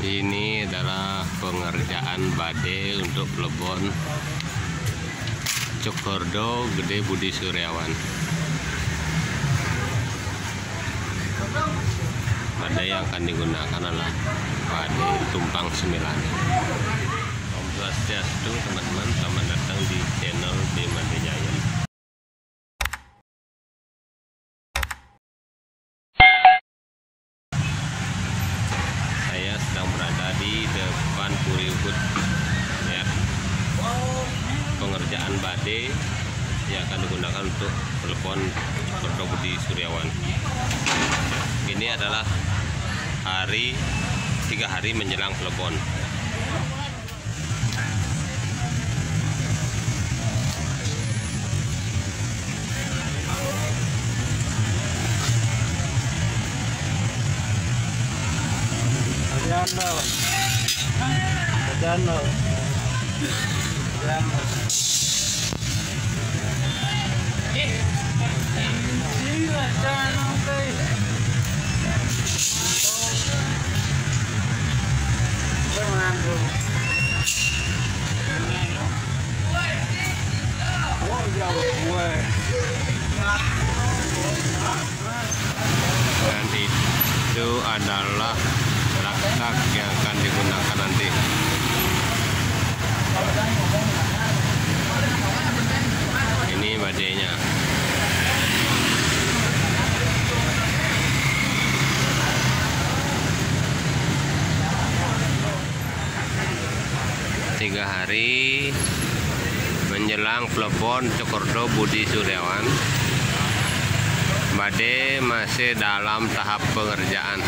Ini adalah pengerjaan badai untuk Plebon Cokordo Gede Budi Suryawan. Badai yang akan digunakan adalah badai tumpang 9. Om Swastiastu teman-teman, selamat datang di channel Demade Jaya. Saya sedang berada di depan Puri Ubud ya. Pengerjaan badai yang akan digunakan untuk Plebon Cokordo Budi Suryawan. Ini adalah 3 hari menjelang Plebon. Dan itu adalah traktak yang akan digunakan nanti. Ini badainya. Tiga hari menjelang Plebon Cokordo Budi Suryawan, badai masih dalam tahap pengerjaan.